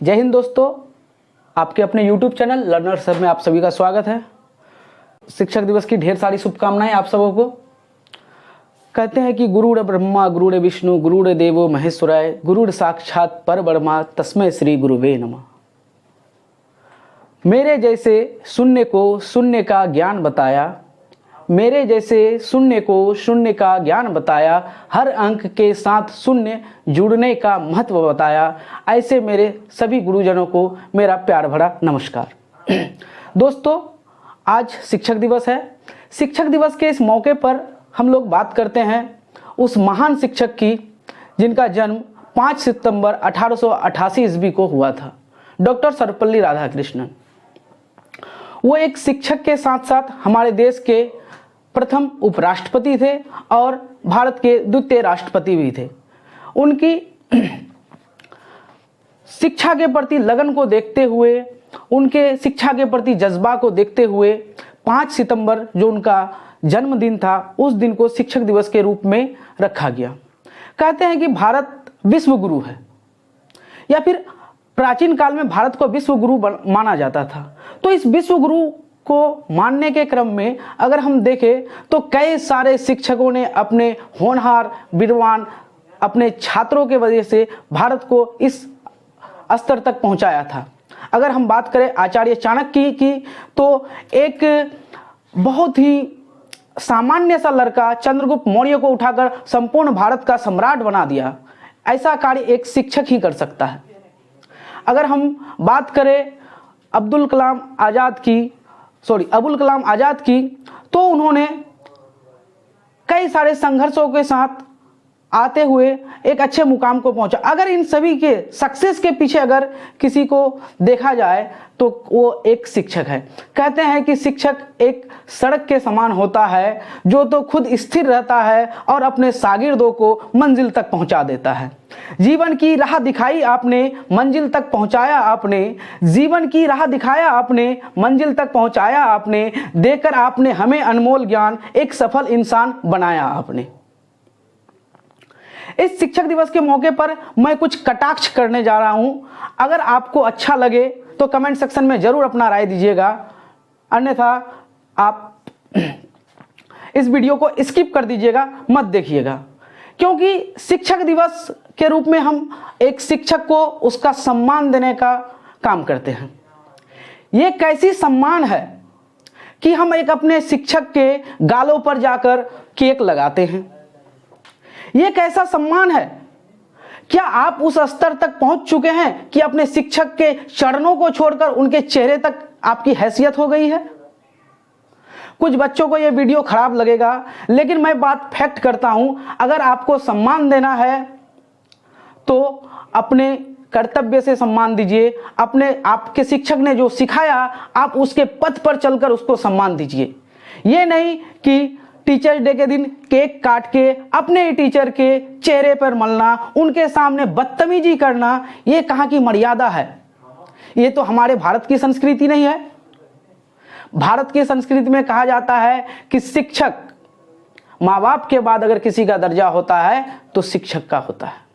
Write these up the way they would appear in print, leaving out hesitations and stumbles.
जय हिंद दोस्तों, आपके अपने YouTube चैनल लर्नर्स हब में आप सभी का स्वागत है। शिक्षक दिवस की ढेर सारी शुभकामनाएं आप सबों को। कहते हैं कि गुरुर् ब्रह्मा गुरुर् विष्णु गुरुर् देवो महेश्वराय गुरुर् साक्षात परब्रह्मा तस्मै श्री गुरुवे नमः। मेरे जैसे शून्य को शून्य का ज्ञान बताया, मेरे जैसे शून्य को शून्य का ज्ञान बताया, हर अंक के साथ शून्य जुड़ने का महत्व बताया। ऐसे मेरे सभी गुरुजनों को मेरा प्यार भरा नमस्कार। दोस्तों, आज शिक्षक दिवस है। शिक्षक दिवस के इस मौके पर हम लोग बात करते हैं उस महान शिक्षक की जिनका जन्म 5 सितंबर 1888 ईस्वी को हुआ था, डॉक्टर सर्वपल्ली राधाकृष्णन। वो एक शिक्षक के साथ साथ हमारे देश के प्रथम उपराष्ट्रपति थे और भारत के द्वितीय राष्ट्रपति भी थे। उनकी शिक्षा के प्रति लगन को देखते हुए, उनके शिक्षा के प्रति जज्बा को देखते हुए 5 सितंबर जो उनका जन्मदिन था, उस दिन को शिक्षक दिवस के रूप में रखा गया। कहते हैं कि भारत विश्व गुरु है, या फिर प्राचीन काल में भारत को विश्व गुरु माना जाता था। तो इस विश्व गुरु को मानने के क्रम में अगर हम देखें तो कई सारे शिक्षकों ने अपने होनहार विद्वान अपने छात्रों के वजह से भारत को इस स्तर तक पहुंचाया था। अगर हम बात करें आचार्य चाणक्य की तो एक बहुत ही सामान्य सा लड़का चंद्रगुप्त मौर्य को उठाकर संपूर्ण भारत का सम्राट बना दिया। ऐसा कार्य एक शिक्षक ही कर सकता है। अगर हम बात करें अबुल कलाम आज़ाद की तो उन्होंने कई सारे संघर्षों के साथ आते हुए एक अच्छे मुकाम को पहुंचा। अगर इन सभी के सक्सेस के पीछे अगर किसी को देखा जाए तो वो एक शिक्षक है। कहते हैं कि शिक्षक एक सड़क के समान होता है जो तो खुद स्थिर रहता है और अपने शागिर्दों को मंजिल तक पहुंचा देता है। जीवन की राह दिखाई आपने, मंजिल तक पहुंचाया आपने, जीवन की राह दिखाया आपने, मंजिल तक पहुंचाया आपने, देकर आपने हमें अनमोल ज्ञान, एक सफल इंसान बनाया आपने। इस शिक्षक दिवस के मौके पर मैं कुछ कटाक्ष करने जा रहा हूं। अगर आपको अच्छा लगे तो कमेंट सेक्शन में जरूर अपना राय दीजिएगा, अन्यथा आप इस वीडियो को स्किप कर दीजिएगा, मत देखिएगा। क्योंकि शिक्षक दिवस के रूप में हम एक शिक्षक को उसका सम्मान देने का काम करते हैं। ये कैसी सम्मान है कि हम एक अपने शिक्षक के गालों पर जाकर केक लगाते हैं। ये कैसा सम्मान है? क्या आप उस स्तर तक पहुंच चुके हैं कि अपने शिक्षक के चरणों को छोड़कर उनके चेहरे तक आपकी हैसियत हो गई है? कुछ बच्चों को यह वीडियो खराब लगेगा, लेकिन मैं बात फैक्ट करता हूं। अगर आपको सम्मान देना है तो अपने कर्तव्य से सम्मान दीजिए। आपके शिक्षक ने जो सिखाया, आप उसके पथ पर चलकर उसको सम्मान दीजिए। ये नहीं कि टीचर्स डे के दिन केक काट के अपने ही टीचर के चेहरे पर मलना, उनके सामने बदतमीजी करना, ये कहाँ की मर्यादा है? ये तो हमारे भारत की संस्कृति नहीं है। भारत की संस्कृति में कहा जाता है कि शिक्षक, माँ बाप के बाद अगर किसी का दर्जा होता है तो शिक्षक का होता है।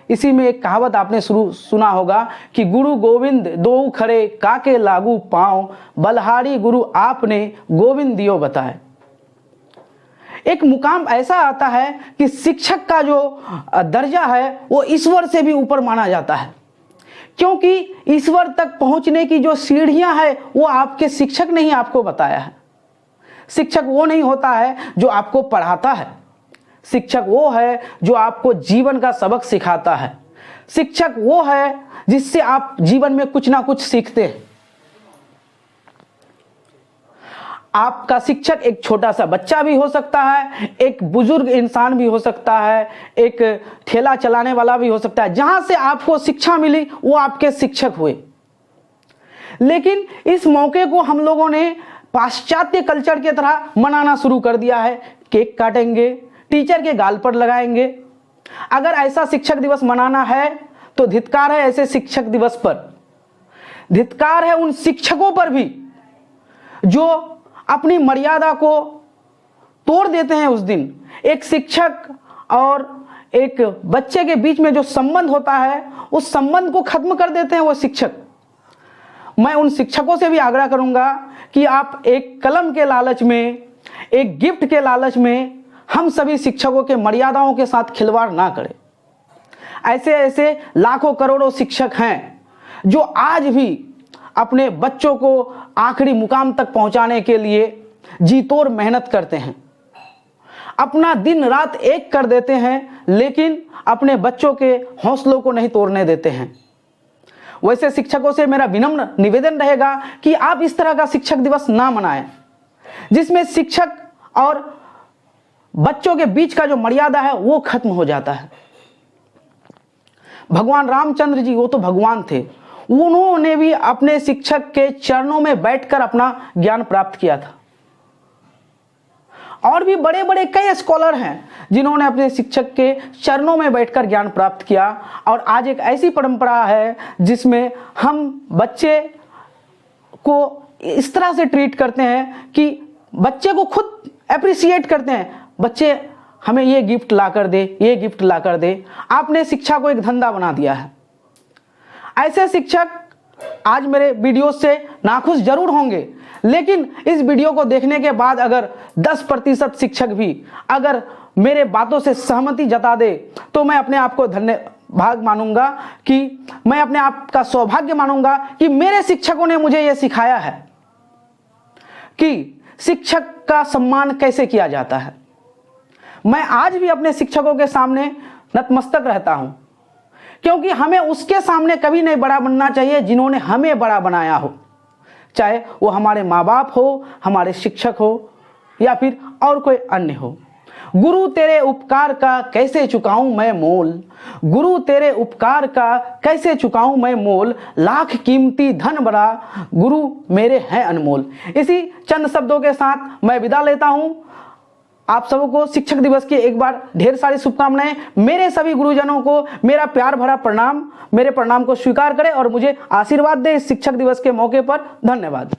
इसी में एक कहावत आपने सुना होगा कि गुरु गोविंद दो खड़े काके लागू पांव, बलहारी गुरु आपने गोविंद दियो बताए। एक मुकाम ऐसा आता है कि शिक्षक का जो दर्जा है वो ईश्वर से भी ऊपर माना जाता है, क्योंकि ईश्वर तक पहुंचने की जो सीढ़ियां हैं वो आपके शिक्षक ने ही आपको बताया है। शिक्षक वो नहीं होता है जो आपको पढ़ाता है, शिक्षक वो है जो आपको जीवन का सबक सिखाता है। शिक्षक वो है जिससे आप जीवन में कुछ ना कुछ सीखते हैं। आपका शिक्षक एक छोटा सा बच्चा भी हो सकता है, एक बुजुर्ग इंसान भी हो सकता है, एक ठेला चलाने वाला भी हो सकता है। जहां से आपको शिक्षा मिली वो आपके शिक्षक हुए। लेकिन इस मौके को हम लोगों ने पाश्चात्य कल्चर की तरह मनाना शुरू कर दिया है। केक काटेंगे, टीचर के गाल पर लगाएंगे। अगर ऐसा शिक्षक दिवस मनाना है तो धिक्कार है ऐसे शिक्षक दिवस पर। धिक्कार है उन शिक्षकों पर भी जो अपनी मर्यादा को तोड़ देते हैं। उस दिन एक शिक्षक और एक बच्चे के बीच में जो संबंध होता है उस संबंध को खत्म कर देते हैं वो शिक्षक। मैं उन शिक्षकों से भी आग्रह करूंगा कि आप एक कलम के लालच में, एक गिफ्ट के लालच में हम सभी शिक्षकों के मर्यादाओं के साथ खिलवाड़ ना करें। ऐसे ऐसे लाखों करोड़ों शिक्षक हैं जो आज भी अपने बच्चों को आखिरी मुकाम तक पहुंचाने के लिए जी तोड़ मेहनत करते हैं, अपना दिन रात एक कर देते हैं, लेकिन अपने बच्चों के हौसलों को नहीं तोड़ने देते हैं। वैसे शिक्षकों से मेरा विनम्र निवेदन रहेगा कि आप इस तरह का शिक्षक दिवस ना मनाएं, जिसमें शिक्षक और बच्चों के बीच का जो मर्यादा है वो खत्म हो जाता है। भगवान रामचंद्र जी वो तो भगवान थे, उन्होंने भी अपने शिक्षक के चरणों में बैठकर अपना ज्ञान प्राप्त किया था। और भी बड़े बड़े कई स्कॉलर हैं जिन्होंने अपने शिक्षक के चरणों में बैठकर ज्ञान प्राप्त किया। और आज एक ऐसी परंपरा है जिसमें हम बच्चे को इस तरह से ट्रीट करते हैं कि बच्चे को खुद अप्रिशिएट करते हैं, बच्चे हमें ये गिफ्ट ला कर दे, ये गिफ्ट ला कर दे। आपने शिक्षा को एक धंधा बना दिया है। ऐसे शिक्षक आज मेरे वीडियो से नाखुश जरूर होंगे, लेकिन इस वीडियो को देखने के बाद अगर 10% शिक्षक भी अगर मेरे बातों से सहमति जता दे तो मैं अपने आप को धन्यभाग मानूंगा, कि मैं अपने आप का सौभाग्य मानूंगा कि मेरे शिक्षकों ने मुझे यह सिखाया है कि शिक्षक का सम्मान कैसे किया जाता है। मैं आज भी अपने शिक्षकों के सामने नतमस्तक रहता हूं, क्योंकि हमें उसके सामने कभी नहीं बड़ा बनना चाहिए जिन्होंने हमें बड़ा बनाया हो, चाहे वो हमारे माँ बाप हो, हमारे शिक्षक हो, या फिर और कोई अन्य हो। गुरु तेरे उपकार का कैसे चुकाऊं मैं मोल, गुरु तेरे उपकार का कैसे चुकाऊं मैं मोल, लाख कीमती धन बड़ा गुरु मेरे हैं अनमोल। इसी चंद शब्दों के साथ मैं विदा लेता हूं। आप सबको शिक्षक दिवस की एक बार ढेर सारी शुभकामनाएं। मेरे सभी गुरुजनों को मेरा प्यार भरा प्रणाम, मेरे प्रणाम को स्वीकार करें और मुझे आशीर्वाद दें इस शिक्षक दिवस के मौके पर। धन्यवाद।